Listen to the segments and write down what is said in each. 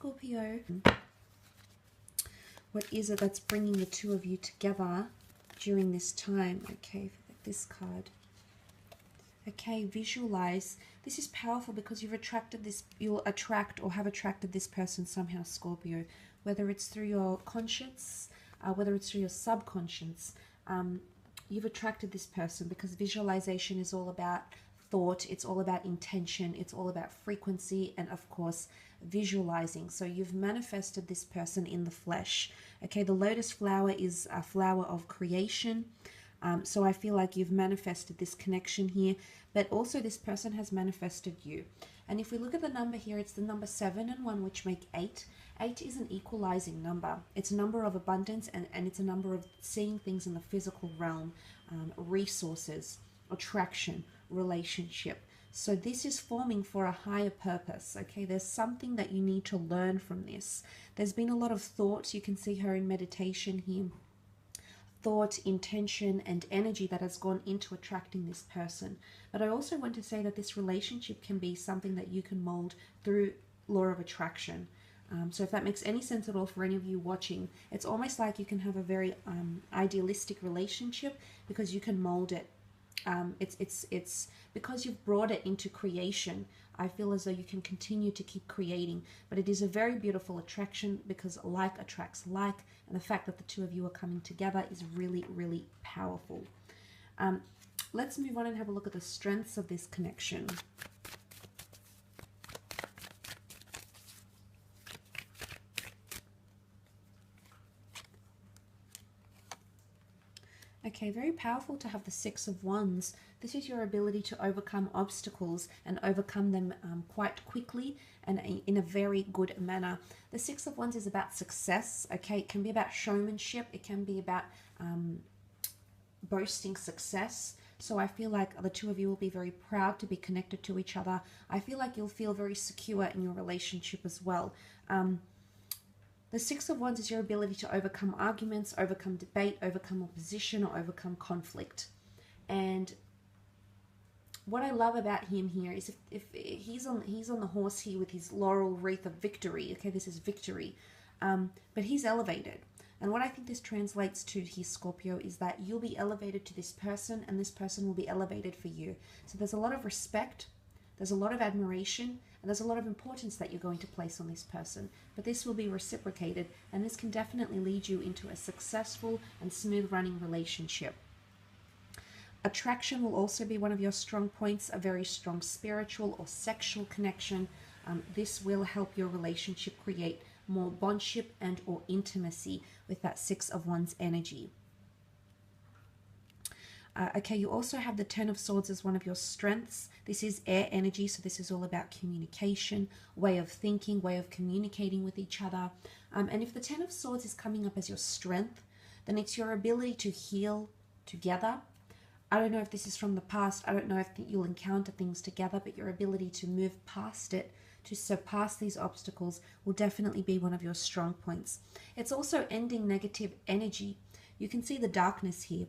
Scorpio. What is it that's bringing the two of you together during this time? Okay, this card. Okay, visualize. This is powerful because you've attracted this, you'll attract or have attracted this person somehow, Scorpio. Whether it's through your conscience, whether it's through your subconscious, you've attracted this person because visualization is all about thought, it's all about intention, it's all about frequency, and of course, visualizing. So you've manifested this person in the flesh. Okay, the lotus flower is a flower of creation. So I feel like you've manifested this connection here, but also this person has manifested you. And if we look at the number here, it's the number 7 and 1, which make 8. 8 is an equalizing number. It's a number of abundance, and it's a number of seeing things in the physical realm, resources, attraction, relationship. So this is forming for a higher purpose. Okay, there's something that you need to learn from this. There's been a lot of thought. You can see her in meditation here. Thought, intention, and energy that has gone into attracting this person. But I also want to say that this relationship can be something that you can mold through law of attraction. So if that makes any sense at all for any of you watching, it's almost like you can have a very idealistic relationship because you can mold it. It's because you've brought it into creation. I feel as though you can continue to keep creating, but it is a very beautiful attraction because like attracts like, and the fact that the two of you are coming together is really, really powerful. Let's move on and have a look at the strengths of this connection. Okay, very powerful to have the 6 of Wands. This is your ability to overcome obstacles and overcome them quite quickly and in a very good manner. The 6 of Wands is about success, okay? It can be about showmanship. It can be about boasting success. So I feel like the two of you will be very proud to be connected to each other. I feel like you'll feel very secure in your relationship as well. The 6 of Wands is your ability to overcome arguments, overcome debate, overcome opposition, or overcome conflict. And what I love about him here is if he's on the horse here with his laurel wreath of victory. Okay, this is victory, but he's elevated. And what I think this translates to here, Scorpio, is that you'll be elevated to this person, and this person will be elevated for you. So there's a lot of respect, there's a lot of admiration, and there's a lot of importance that you're going to place on this person. But this will be reciprocated, and this can definitely lead you into a successful and smooth running relationship. Attraction will also be one of your strong points, a very strong spiritual or sexual connection. This will help your relationship create more bondship and or intimacy with that 6 of Wands energy. Okay, you also have the 10 of Swords as one of your strengths. This is air energy, so this is all about communication, way of thinking, way of communicating with each other. And if the 10 of Swords is coming up as your strength, then it's your ability to heal together. I don't know if this is from the past. I don't know if you'll encounter things together, but your ability to move past it, to surpass these obstacles, will definitely be one of your strong points. It's also ending negative energy. You can see the darkness here.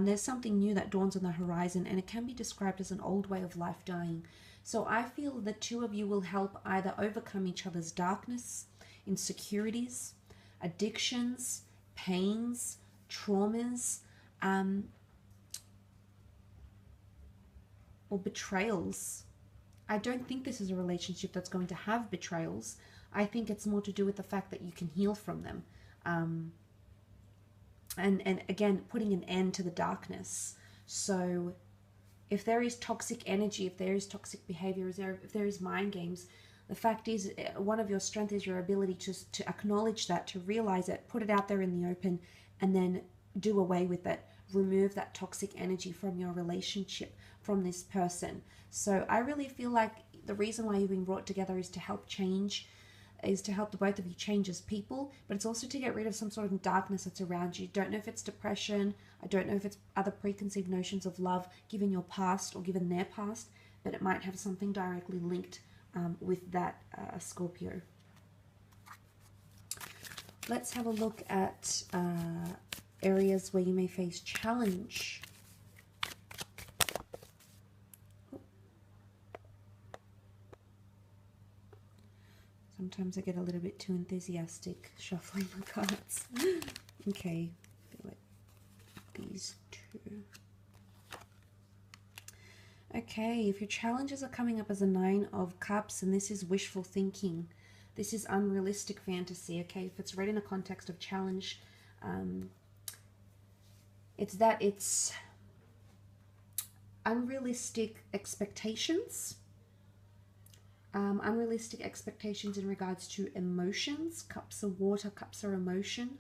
There's something new that dawns on the horizon, and it can be described as an old way of life dying. So I feel the two of you will help either overcome each other's darkness, insecurities, addictions, pains, traumas, or betrayals. I don't think this is a relationship that's going to have betrayals. I think it's more to do with the fact that you can heal from them. And again, putting an end to the darkness. So if there is toxic energy, if there is toxic behavior, if there is mind games, the fact is one of your strengths is your ability to acknowledge that, to realize it, put it out there in the open, and then do away with it. Remove that toxic energy from your relationship, from this person. So I really feel like the reason why you've been brought together is to help change, is to help the both of you change as people, but it's also to get rid of some sort of darkness that's around you. Don't know if it's depression, I don't know if it's other preconceived notions of love given your past or given their past, but it might have something directly linked with that, Scorpio. Let's have a look at areas where you may face challenge. So I'm Sometimes I get a little bit too enthusiastic shuffling the cards. Okay, these two. Okay, if your challenges are coming up as a 9 of Cups, and this is wishful thinking, this is unrealistic fantasy, okay? If it's read in a context of challenge, it's unrealistic expectations. Unrealistic expectations in regards to emotions. Cups are water, cups are emotion.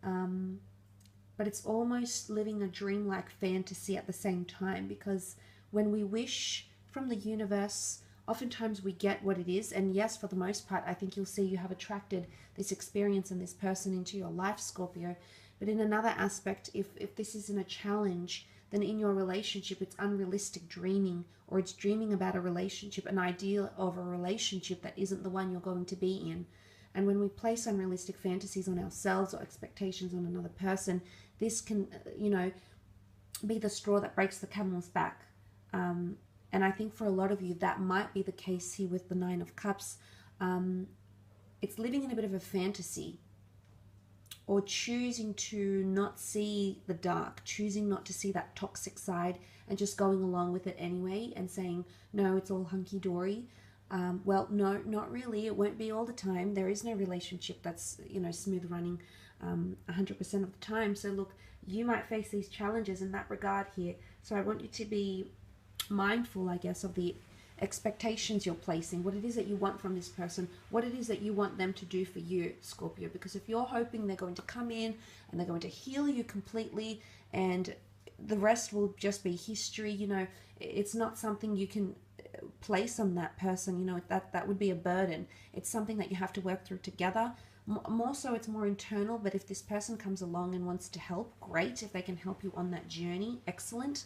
But it's almost living a dreamlike fantasy at the same time, because when we wish from the universe, oftentimes we get what it is. And yes, for the most part, I think you'll see you have attracted this experience and this person into your life, Scorpio. But in another aspect, if this isn't a challenge, then in your relationship, it's unrealistic dreaming, or it's dreaming about a relationship, an ideal of a relationship that isn't the one you're going to be in. And when we place unrealistic fantasies on ourselves or expectations on another person, this can, be the straw that breaks the camel's back. And I think for a lot of you, that might be the case here with the 9 of Cups. It's living in a bit of a fantasy, or choosing to not see the dark, choosing not to see that toxic side, and just going along with it anyway and saying, no, it's all hunky-dory. Well, no, not really. It won't be all the time. There is no relationship that's, smooth running 100% of the time. So look, you might face these challenges in that regard here. So I want you to be mindful, I guess, of the expectations you're placing, what it is that you want from this person, what it is that you want them to do for you, Scorpio. Because if you're hoping they're going to come in and they're going to heal you completely and the rest will just be history, it's not something you can place on that person. That would be a burden. It's something that you have to work through together. More so, it's more internal. But if this person comes along and wants to help, great. If they can help you on that journey, excellent.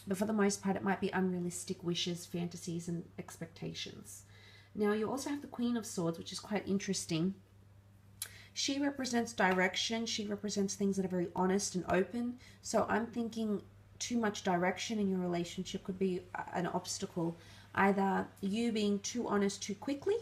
But for the most part, it might be unrealistic wishes, fantasies, and expectations. Now, you also have the Queen of Swords, which is quite interesting. She represents direction. She represents things that are very honest and open. So I'm thinking too much direction in your relationship could be an obstacle. Either you being too honest too quickly,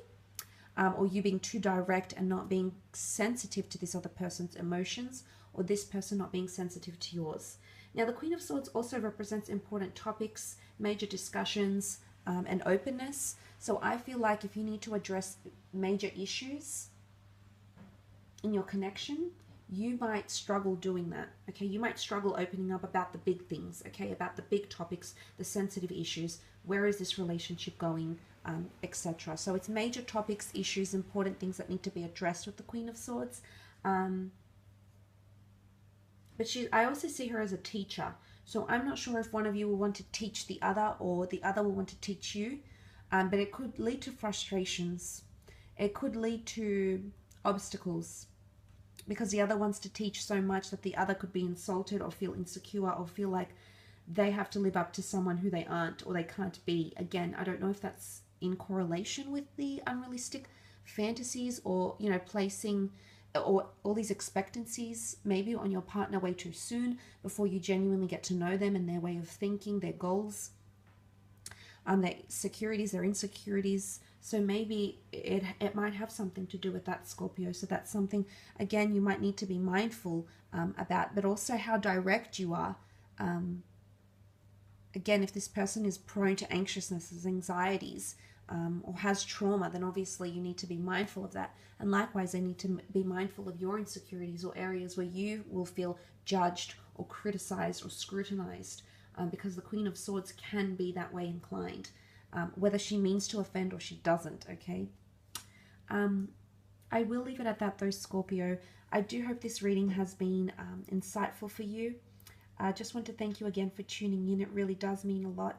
or you being too direct and not being sensitive to this other person's emotions, or this person not being sensitive to yours. Now, the Queen of Swords also represents important topics, major discussions, and openness. So I feel like if you need to address major issues in your connection, you might struggle doing that, okay? You might struggle opening up about the big things, okay? About the big topics, the sensitive issues. Where is this relationship going, etc. So it's major topics, issues, important things that need to be addressed with the Queen of Swords. But I also see her as a teacher. So I'm not sure if one of you will want to teach the other or the other will want to teach you. But it could lead to frustrations. It could lead to obstacles, because the other wants to teach so much that the other could be insulted or feel insecure or feel like they have to live up to someone who they aren't or they can't be. Again, I don't know if that's in correlation with the unrealistic fantasies or, placing or all these expectancies maybe on your partner way too soon before you genuinely get to know them and their way of thinking, their goals, their securities, their insecurities. So maybe it might have something to do with that, Scorpio. So that's something, again, you might need to be mindful about, but also how direct you are. Again, if this person is prone to anxiousness, anxieties, or has trauma, then obviously you need to be mindful of that. And likewise, they need to be mindful of your insecurities or areas where you will feel judged or criticized or scrutinized, because the Queen of Swords can be that way inclined, whether she means to offend or she doesn't, okay? I will leave it at that though, Scorpio. I do hope this reading has been insightful for you. I just want to thank you again for tuning in. It really does mean a lot.